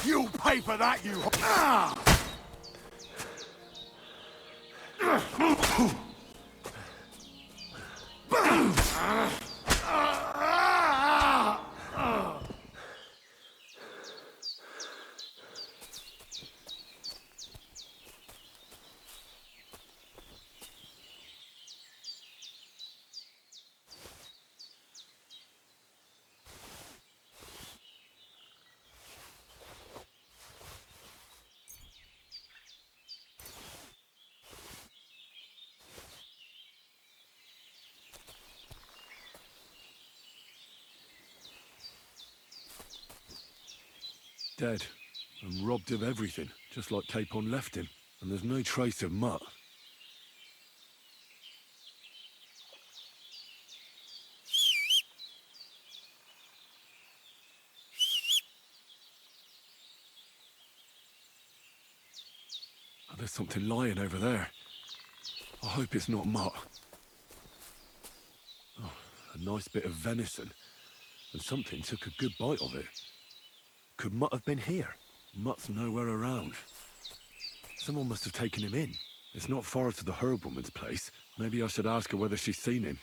You'll pay for that, you... Dead, and robbed of everything, just like Capon left him, and there's no trace of Mutt. Oh, there's something lying over there. I hope it's not Mutt. Oh, a nice bit of venison, and something took a good bite of it. Could Mutt have been here? Mutt's nowhere around. Someone must have taken him in. It's not far to the herb woman's place. Maybe I should ask her whether she's seen him.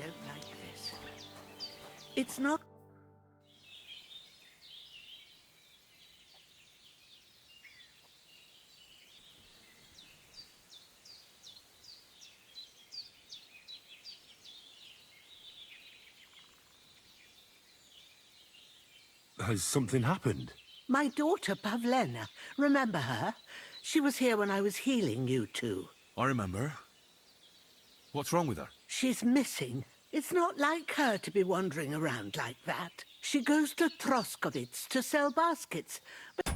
don't like this. It's not... Has something happened? My daughter, Pavlena. Remember her? She was here when I was healing you two. I remember. What's wrong with her? She's missing. It's not like her to be wandering around like that. She goes to Troskovitz to sell baskets. But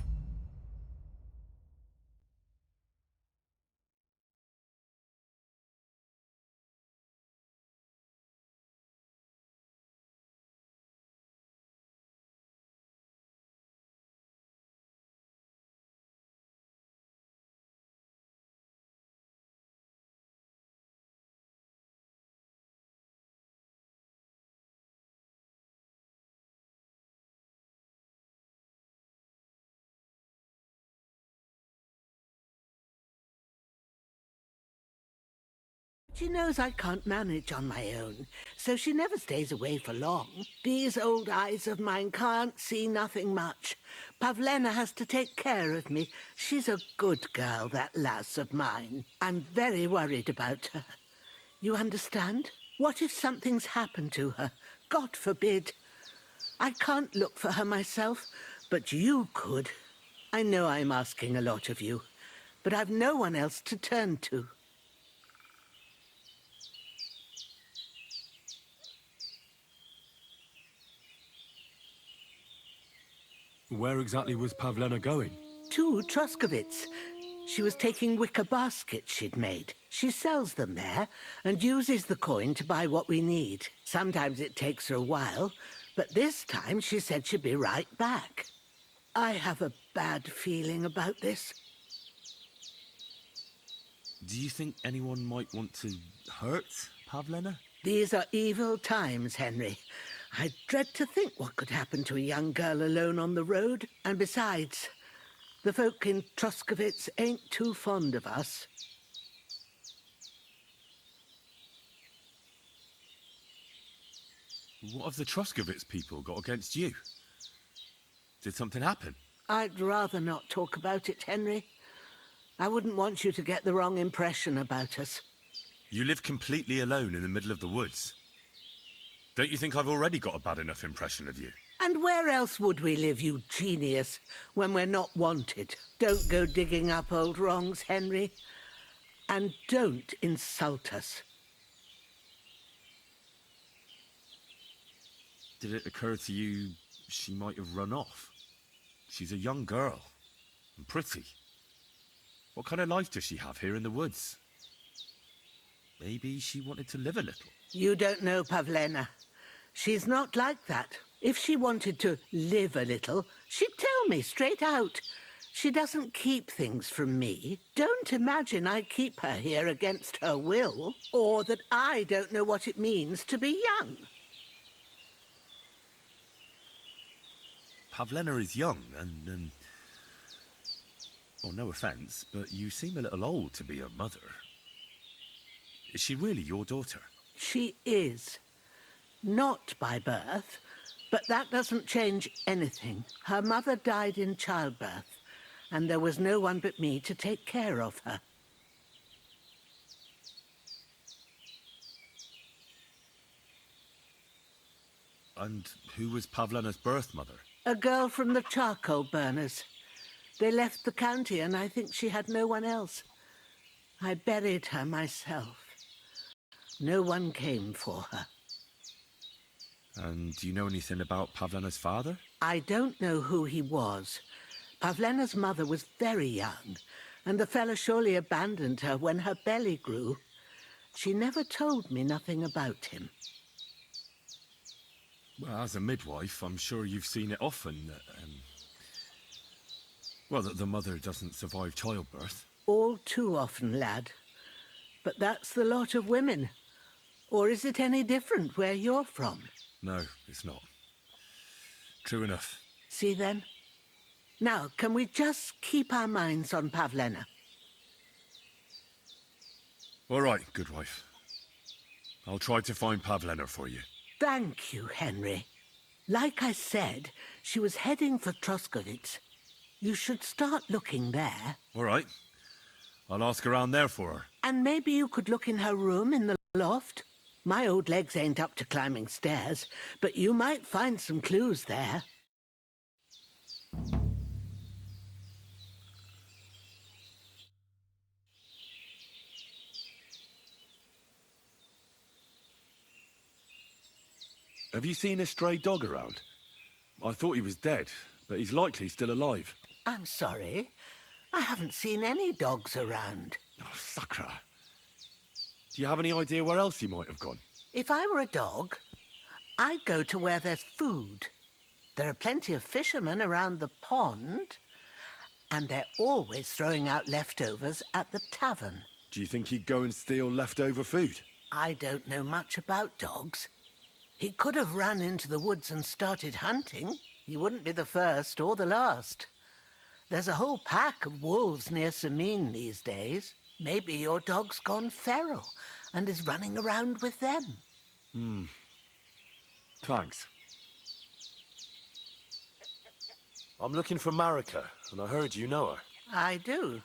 she knows I can't manage on my own, so she never stays away for long. These old eyes of mine can't see nothing much. Pavlena has to take care of me. She's a good girl, that lass of mine. I'm very worried about her. You understand? What if something's happened to her? God forbid. I can't look for her myself, but you could. I know I'm asking a lot of you, but I've no one else to turn to. Where exactly was Pavlena going? To Troskovitz. She was taking wicker baskets she'd made. She sells them there and uses the coin to buy what we need. Sometimes it takes her a while, but this time she said she'd be right back. I have a bad feeling about this. Do you think anyone might want to hurt Pavlena? These are evil times, Henry. I dread to think what could happen to a young girl alone on the road. And besides, the folk in Troskovitz ain't too fond of us. What have the Troskovitz people got against you? Did something happen? I'd rather not talk about it, Henry. I wouldn't want you to get the wrong impression about us. You live completely alone in the middle of the woods. Don't you think I've already got a bad enough impression of you? And where else would we live, you genius, when we're not wanted? Don't go digging up old wrongs, Henry. And don't insult us. Did it occur to you she might have run off? She's a young girl. And pretty. What kind of life does she have here in the woods? Maybe she wanted to live a little. You don't know Pavlena. She's not like that. If she wanted to live a little, she'd tell me straight out. She doesn't keep things from me. Don't imagine I keep her here against her will, or that I don't know what it means to be young. Pavlena is young and well, no offence, but you seem a little old to be her mother. Is she really your daughter? She is. Not by birth, but that doesn't change anything. Her mother died in childbirth, and there was no one but me to take care of her. And who was Pavlena's birth mother? A girl from the charcoal burners. They left the county, and I think she had no one else. I buried her myself. No one came for her. And do you know anything about Pavlena's father? I don't know who he was. Pavlena's mother was very young, and the fella surely abandoned her when her belly grew. She never told me nothing about him. Well, as a midwife, I'm sure you've seen it often that, well, that the mother doesn't survive childbirth. All too often, lad. But that's the lot of women. Or is it any different where you're from? No, it's not. True enough. See then? Now, can we just keep our minds on Pavlena? All right, good wife. I'll try to find Pavlena for you. Thank you, Henry. Like I said, she was heading for Troskovitz. You should start looking there. All right. I'll ask around there for her. And maybe you could look in her room in the loft. My old legs ain't up to climbing stairs, but you might find some clues there. Have you seen a stray dog around? I thought he was dead, but he's likely still alive. I'm sorry. I haven't seen any dogs around. Oh, Sakra. Do you have any idea where else he might have gone? If I were a dog, I'd go to where there's food. There are plenty of fishermen around the pond, and they're always throwing out leftovers at the tavern. Do you think he'd go and steal leftover food? I don't know much about dogs. He could have run into the woods and started hunting. He wouldn't be the first or the last. There's a whole pack of wolves near Samin these days. Maybe your dog's gone feral and is running around with them. Thanks. I'm looking for Marika, and I heard you know her. I do.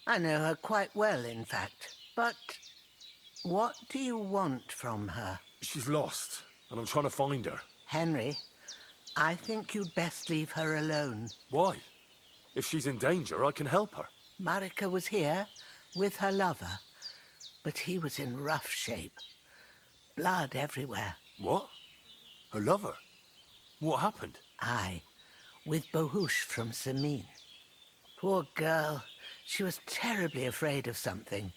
I know her quite well, in fact. But what do you want from her? She's lost, and I'm trying to find her. Henry, I think you'd best leave her alone. Why? If she's in danger, I can help her. Marika was here with her lover, but he was in rough shape. Blood everywhere. What? Her lover? What happened? Aye, with Bohush from Samin. Poor girl. She was terribly afraid of something.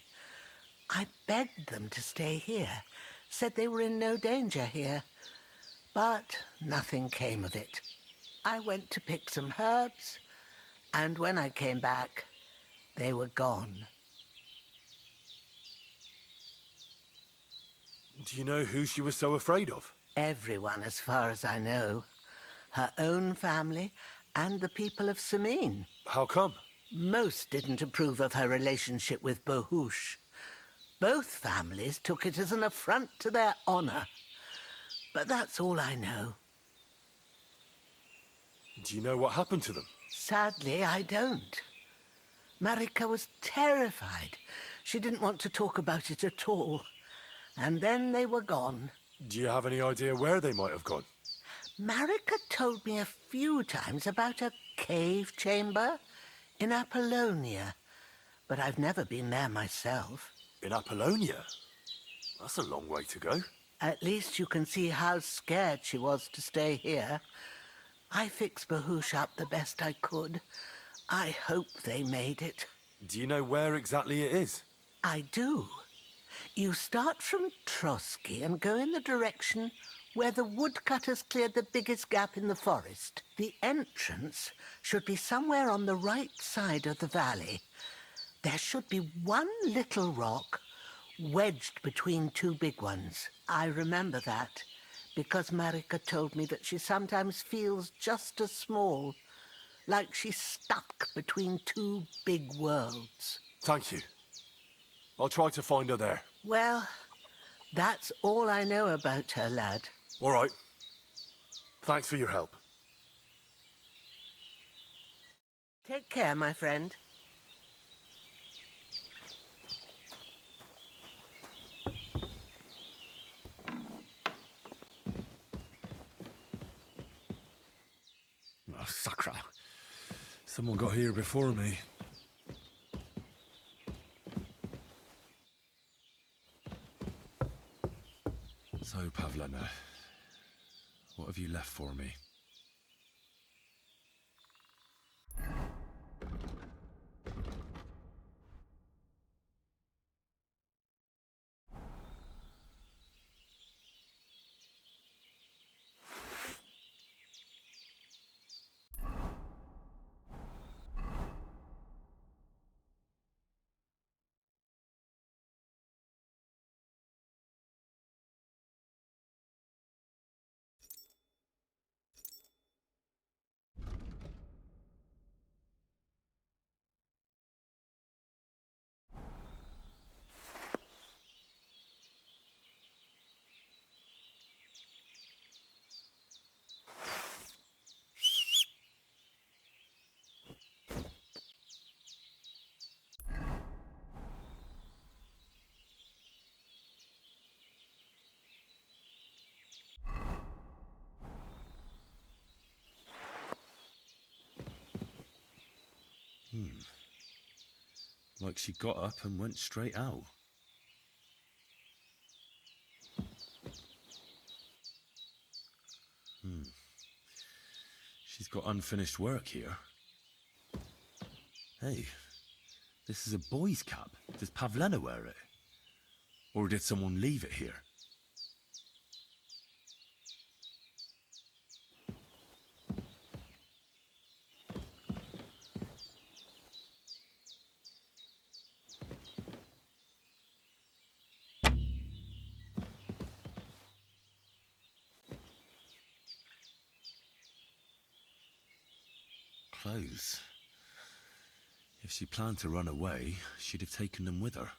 I begged them to stay here, said they were in no danger here. But nothing came of it. I went to pick some herbs, and when I came back, they were gone. Do you know who she was so afraid of? Everyone, as far as I know. Her own family and the people of Samin. How come? Most didn't approve of her relationship with Bohush. Both families took it as an affront to their honor. But that's all I know. Do you know what happened to them? Sadly, I don't. Marika was terrified. She didn't want to talk about it at all. And then they were gone. Do you have any idea where they might have gone? Marika told me a few times about a cave chamber in Apollonia, but I've never been there myself. In Apollonia? That's a long way to go. At least you can see how scared she was to stay here. I fixed Bohush up the best I could. I hope they made it. Do you know where exactly it is? I do. You start from Trotsky and go in the direction where the woodcutters cleared the biggest gap in the forest. The entrance should be somewhere on the right side of the valley. There should be one little rock wedged between two big ones. I remember that because Marika told me that she sometimes feels just as small, like she's stuck between two big worlds. Thank you. I'll try to find her there. Well, that's all I know about her, lad. All right. Thanks for your help. Take care, my friend. Oh, Sakra. Someone got here before me. So, Pavlena, what have you left for me? Like she got up and went straight out. She's got unfinished work here. Hey, this is a boy's cap. Does Pavlena wear it? Or did someone leave it here? Clothes. If she planned to run away, she'd have taken them with her.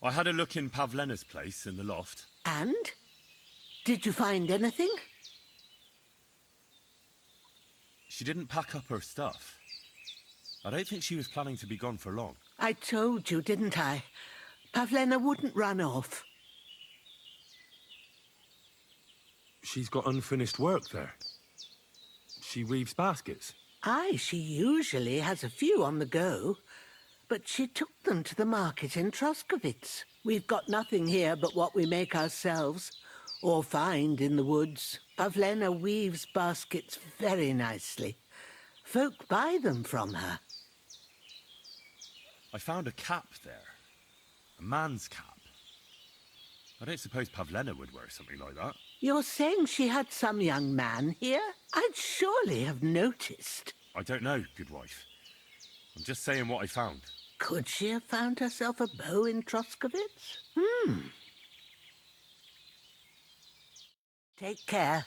I had a look in Pavlena's place in the loft. And? Did you find anything? She didn't pack up her stuff. I don't think she was planning to be gone for long. I told you, didn't I? Pavlena wouldn't run off. She's got unfinished work there. She weaves baskets. Aye, she usually has a few on the go. But she took them to the market in Troskovitz. We've got nothing here but what we make ourselves, or find in the woods. Pavlena weaves baskets very nicely. Folk buy them from her. I found a cap there. A man's cap. I don't suppose Pavlena would wear something like that. You're saying she had some young man here? I'd surely have noticed. I don't know, good wife. I'm just saying what I found. Could she have found herself a beau in Troskovitz? Take care.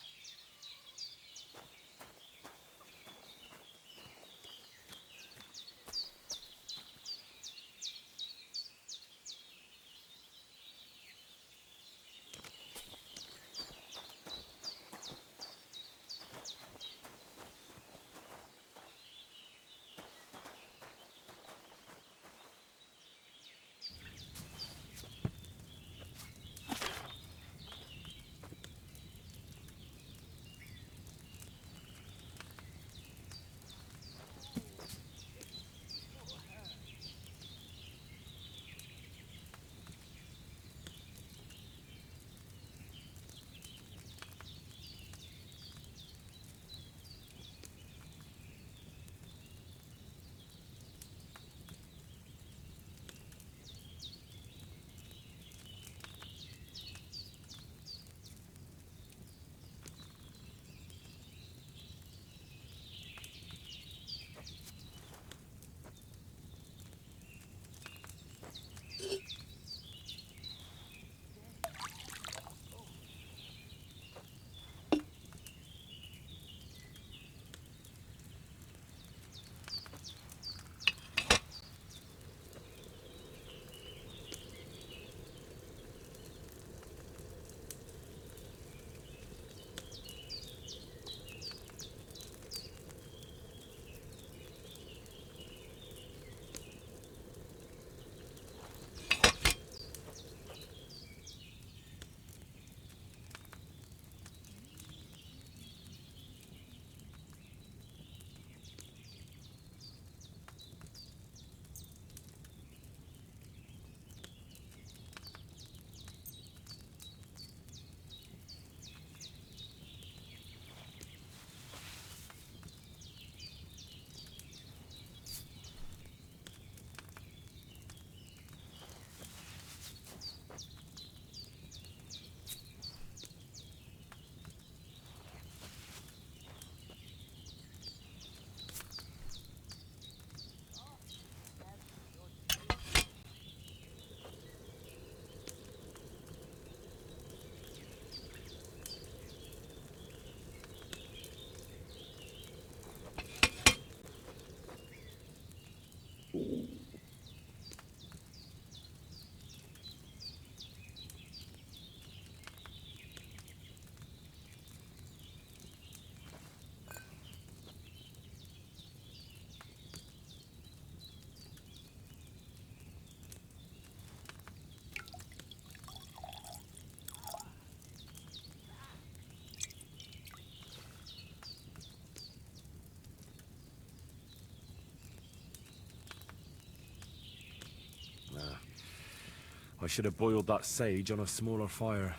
I should have boiled that sage on a smaller fire.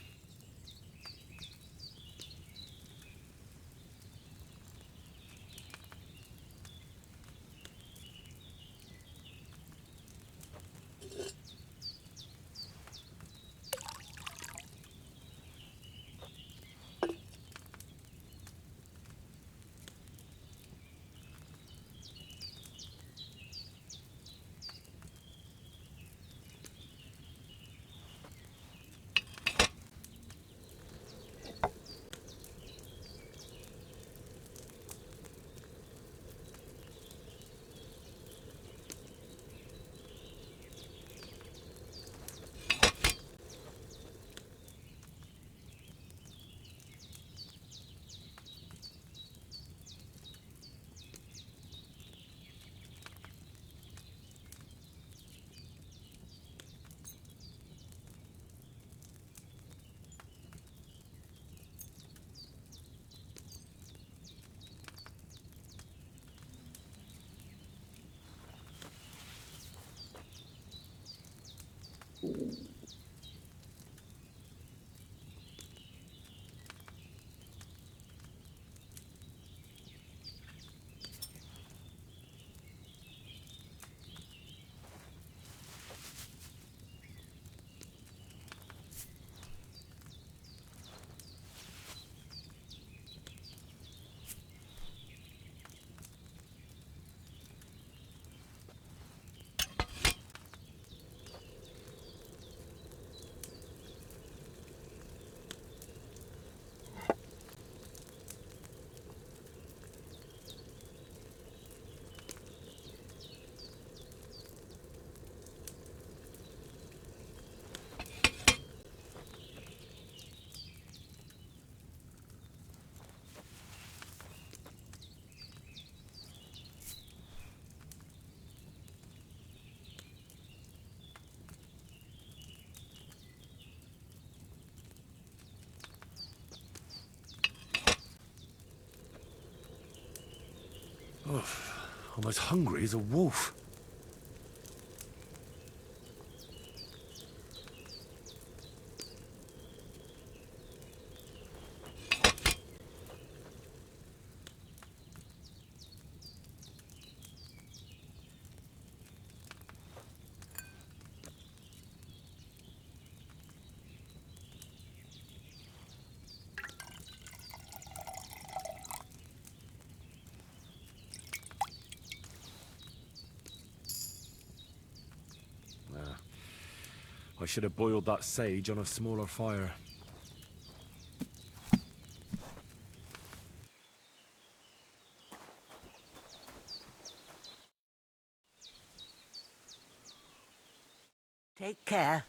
Oh, I'm as hungry as a wolf. I should have boiled that sage on a smaller fire. Take care.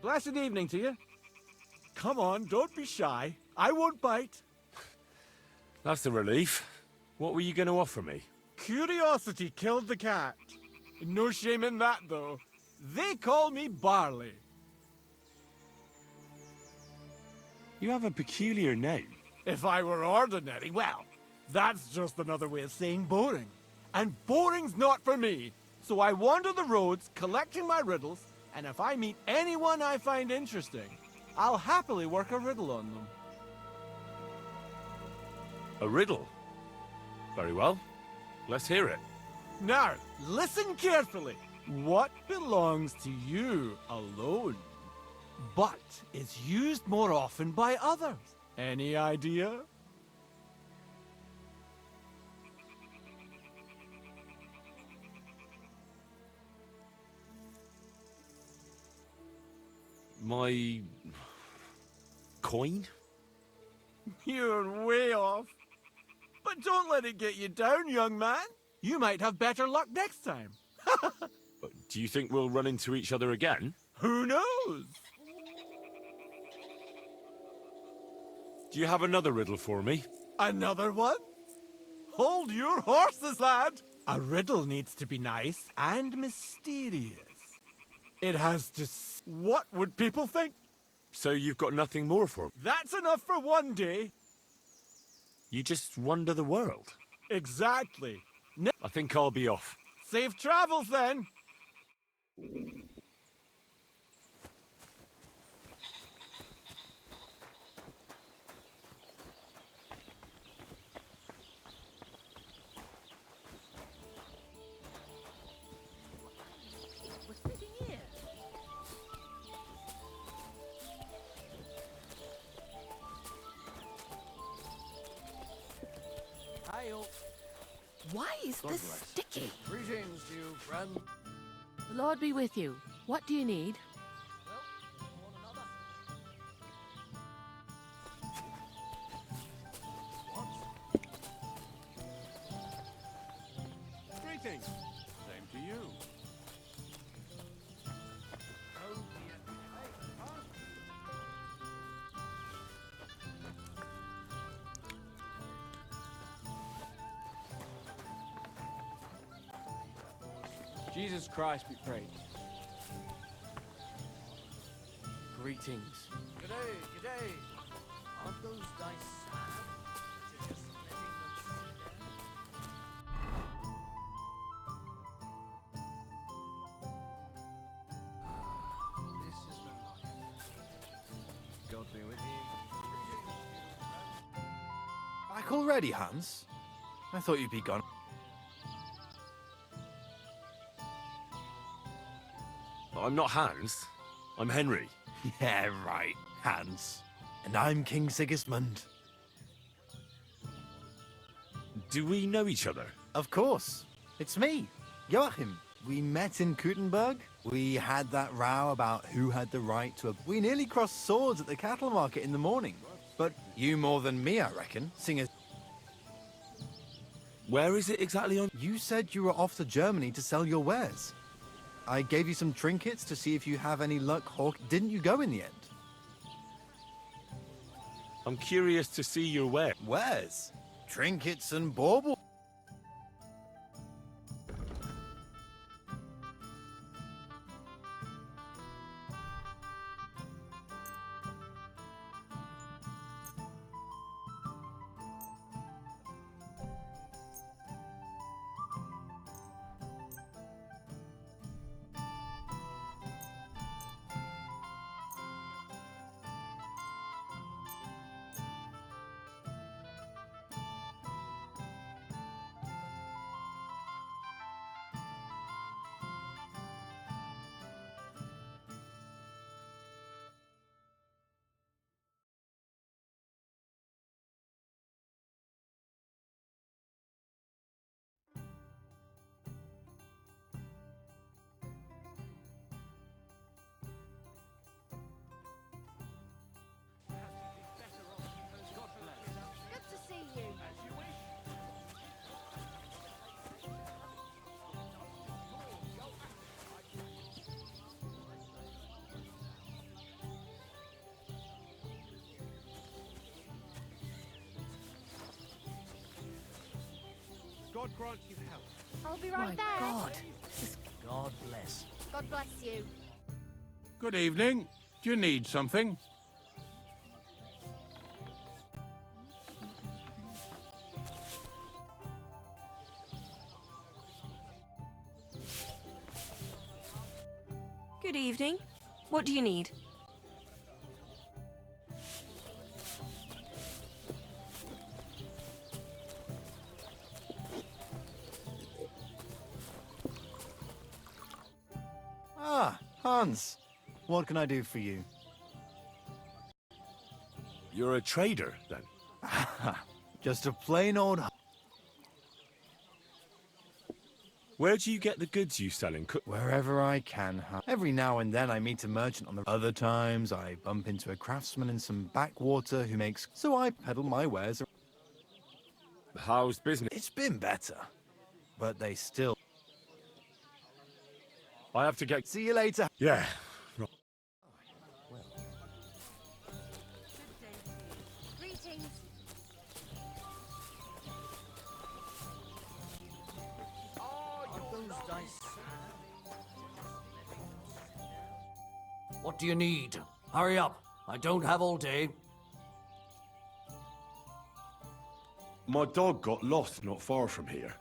Blessed evening to you. Come on, don't be shy. I won't bite. That's a relief. What were you going to offer me? Curiosity killed the cat. No shame in that, though. They call me Barley. You have a peculiar name. If I were ordinary, well, that's just another way of saying boring. And boring's not for me. So I wander the roads collecting my riddles, and if I meet anyone I find interesting, I'll happily work a riddle on them. A riddle? Very well. Let's hear it. Now, listen carefully. What belongs to you alone, but is used more often by others? Any idea? My... coin? You're way off. But don't let it get you down, young man. You might have better luck next time. But do you think we'll run into each other again? Who knows? Do you have another riddle for me? Another one? Hold your horses, lad. A riddle needs to be nice and mysterious. It has to... What would people think? So you've got nothing more for me? That's enough for one day. You just wander the world? Exactly. I think I'll be off. Safe travels, then. Why is this sticky? Greetings to you, friend. The Lord be with you. What do you need? Greetings. Same to you. Jesus Christ be praised. Greetings. G'day, g'day. Aren't those dice sad? You're just letting them sit there? This is the life. God be with you. Back already, Hans? I thought you'd be gone. I'm not Hans. I'm Henry. Yeah, right, Hans. And I'm King Sigismund. Do we know each other? Of course. It's me, Joachim. We met in Gutenberg. We had that row about who had the right to... We nearly crossed swords at the cattle market in the morning. But you more than me, I reckon, seeing as... Where is it exactly on? You said you were off to Germany to sell your wares. I gave you some trinkets to see if you have any luck, Hawk. Didn't you go in the end? I'm curious to see your ware. Wares? Trinkets and baubles. God grant you health. I'll be My right there. God. God bless. God bless you. Good evening. Do you need something? Good evening. What do you need? Ah, Hans. What can I do for you? You're a trader, then? Just a plain old... Where do you get the goods you sell in Wherever I can. Every now and then I meet a merchant on the... Other times I bump into a craftsman in some backwater who makes... So I peddle my wares. How's business? It's been better. But they still... I have to get... See you later. Yeah. Right. Greetings. Those dice. What do you need? Hurry up. I don't have all day. My dog got lost not far from here.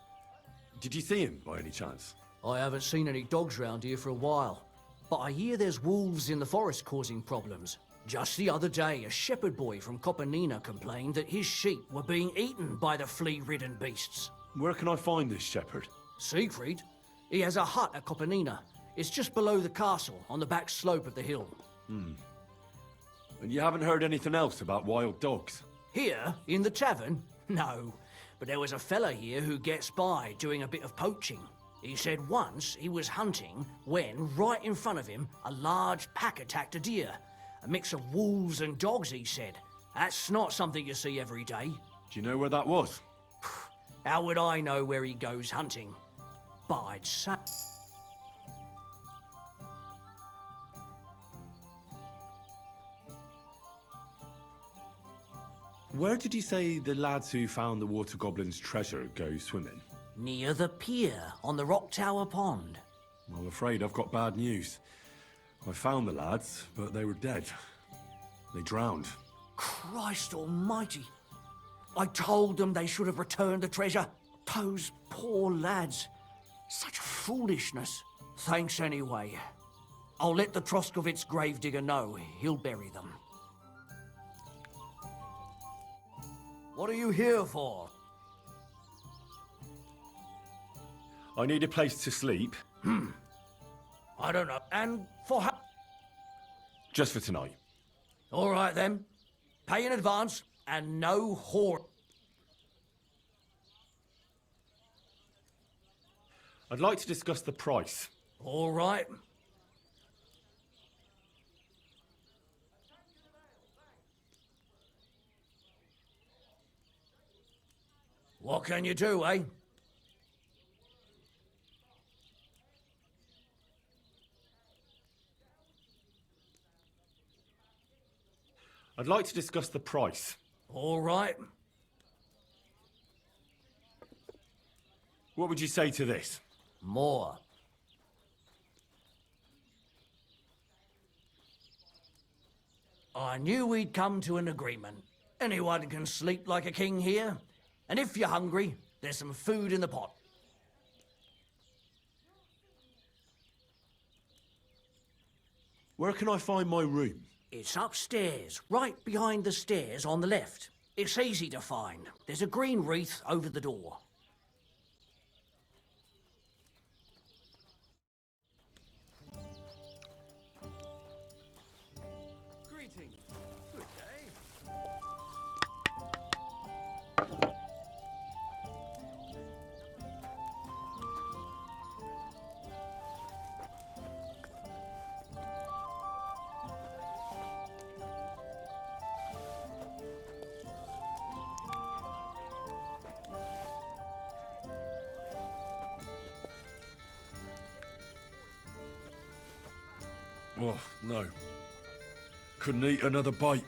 Did you see him by any chance? I haven't seen any dogs round here for a while, but I hear there's wolves in the forest causing problems. Just the other day, a shepherd boy from Kopanina complained that his sheep were being eaten by the flea-ridden beasts. Where can I find this shepherd? Siegfried? He has a hut at Kopanina. It's just below the castle, on the back slope of the hill. And you haven't heard anything else about wild dogs? Here, in the tavern? No, but there was a fella here who gets by doing a bit of poaching. He said once he was hunting when, right in front of him, a large pack attacked a deer. A mix of wolves and dogs, he said. That's not something you see every day. Do you know where that was? How would I know where he goes hunting? But I'd say... Where did you say the lads who found the water goblin's treasure go swimming? Near the pier, on the Rock Tower Pond. I'm afraid I've got bad news. I found the lads, but they were dead. They drowned. Christ almighty! I told them they should have returned the treasure. Those poor lads. Such foolishness. Thanks anyway. I'll let the Troskovitz gravedigger know. He'll bury them. What are you here for? I need a place to sleep. I don't know. And for how? Just for tonight. All right then. Pay in advance and no whore. I'd like to discuss the price. All right. What can you do, eh? I'd like to discuss the price. All right. What would you say to this? More. I knew we'd come to an agreement. Anyone can sleep like a king here. And if you're hungry, there's some food in the pot. Where can I find my room? It's upstairs, right behind the stairs on the left. It's easy to find. There's a green wreath over the door. Greetings. Good day. Oh, no. Couldn't eat another bite.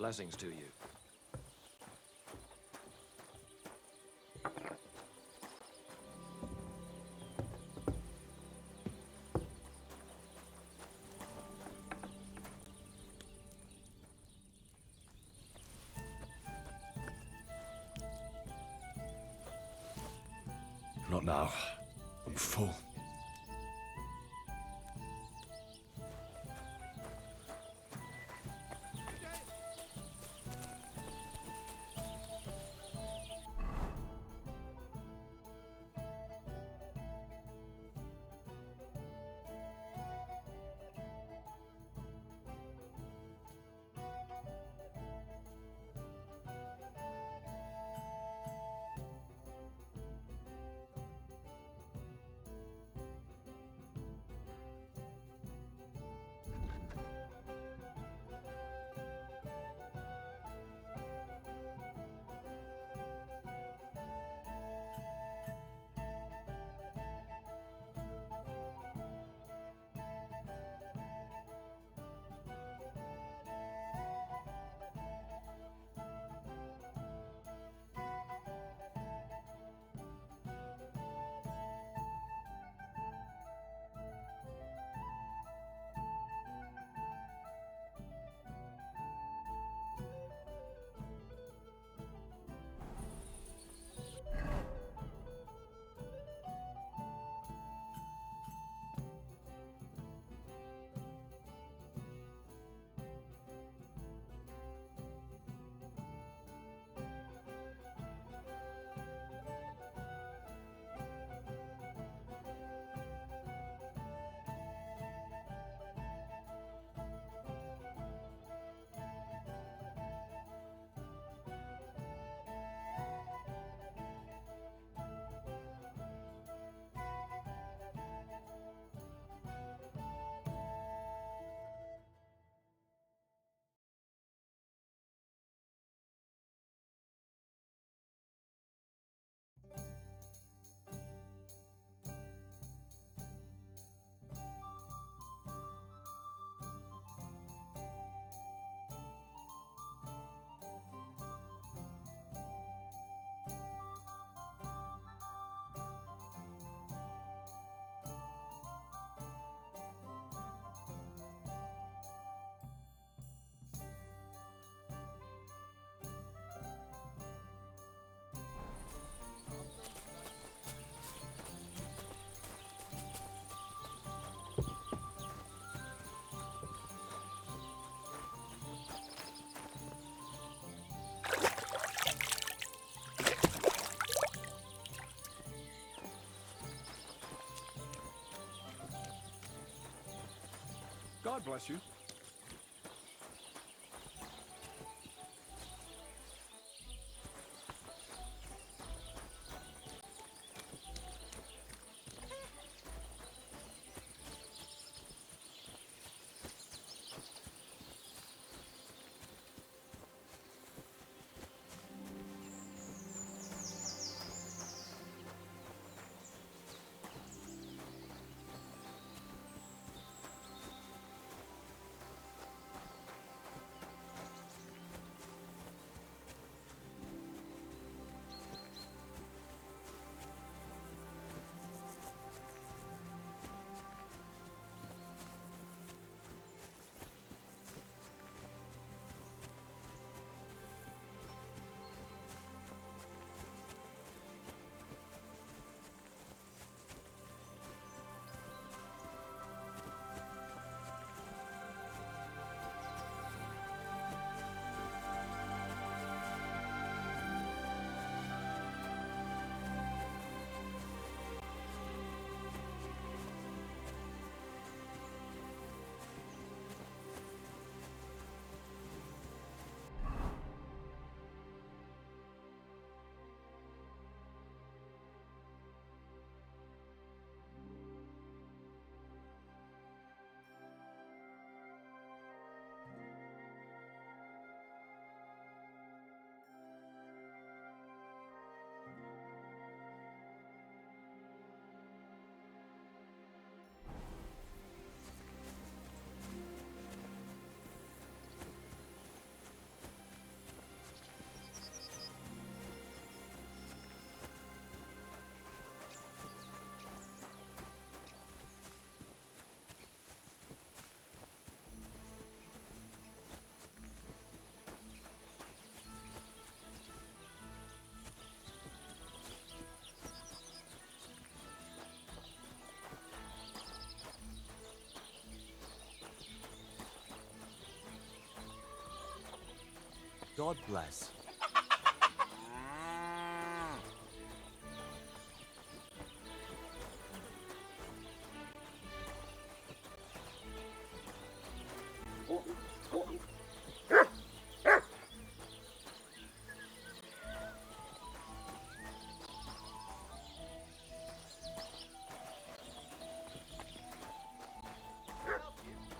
Blessings to you. Not now. I'm full. God bless you. God bless.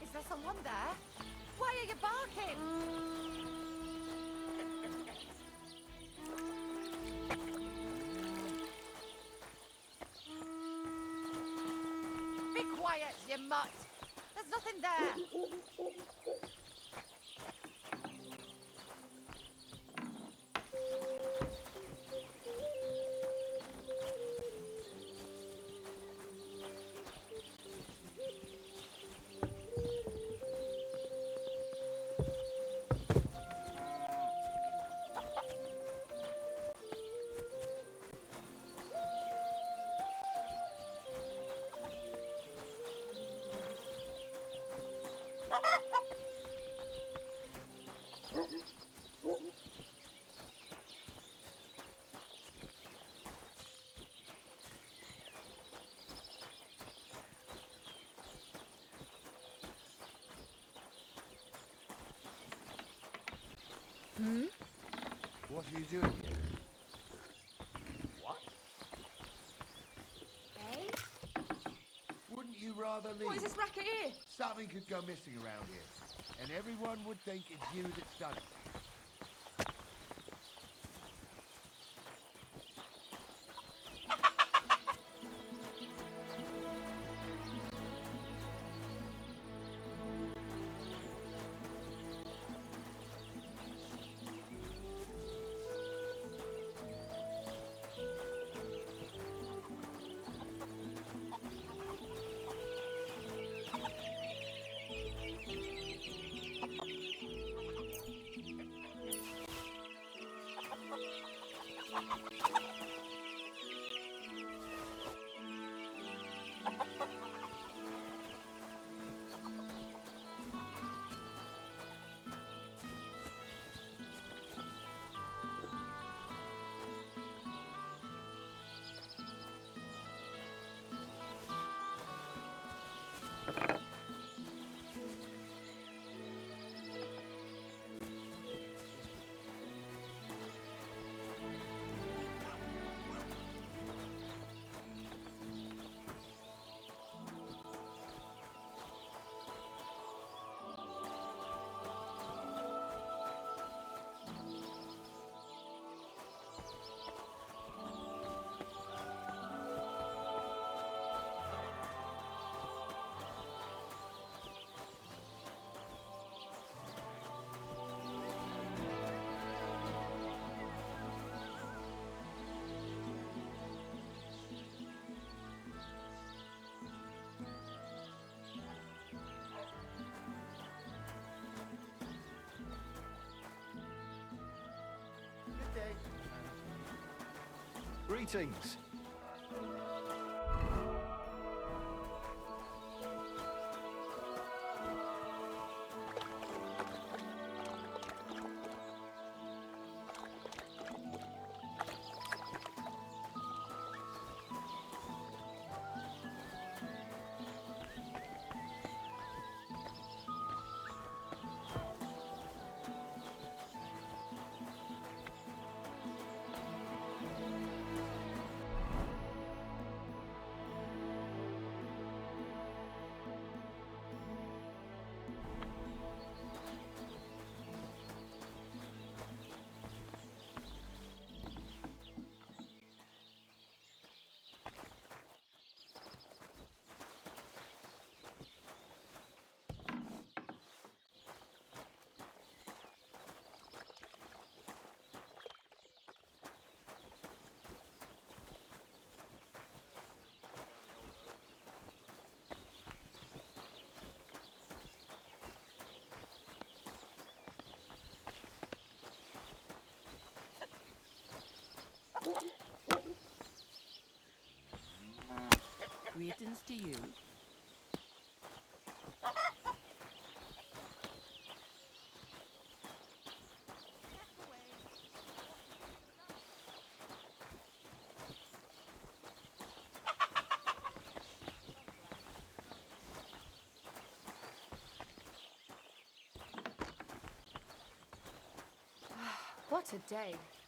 Is there someone there? Why are you barking? Be quiet, you mutt. There's nothing there. What are you doing here? What? Eh? Wouldn't you rather leave? What is this racket here? Something could go missing around here, and everyone would think it's you that's done it. Greetings. Greetings to you. What a day.